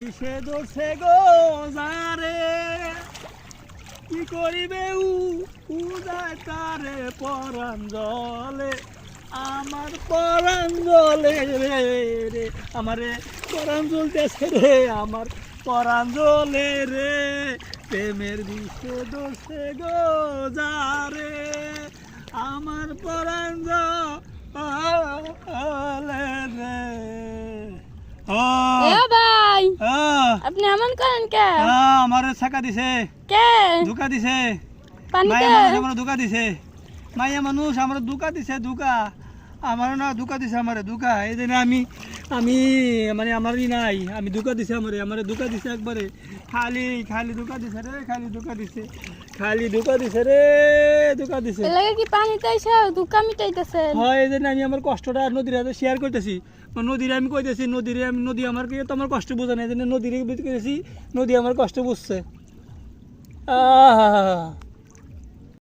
সে দোষে গো যারে কি করিবে উদায় তারে পরাণ জলে আমার পরাণ জলে রে আমারে পরাণ জ্বলতেছে রে আমার পরাণ জলে রে প্রেমের বিষে দোষে গো যারে আমার পরাণ জলে রে ভাই আপনি এমন করেন কে? আমারে ছাকা দিছে কে ধোকা দিছে পানিতে মায়া মানুষ আমার ধোকা দিছে মায়া মানুষ আমার ধোকা দিছে ধোকা আমার না ধোকা দিছে আমারে ধোকা এই জন্য আমি আমি মানে আমারই নাই আমি ধোকা দিছে আমারে ধোকা দিছে একবারে খালি খালি ধোকা দিছে রে খালি ধোকা দিছে খালি ধোকা দিছে রে ধোকা দিছে এ লাগে কি পানিতে এসে দুকা মিটাইতেছেন? হয় এই জন্য আমি আমার কষ্টটা নদীর সাথে শেয়ার করতেছি নদীরে আমি কইতেছি নদী আমার কি তো আমার কষ্ট বোঝা না এই জন্য নদীরে কইতেছি নদী আমার কষ্ট বুঝছে আহা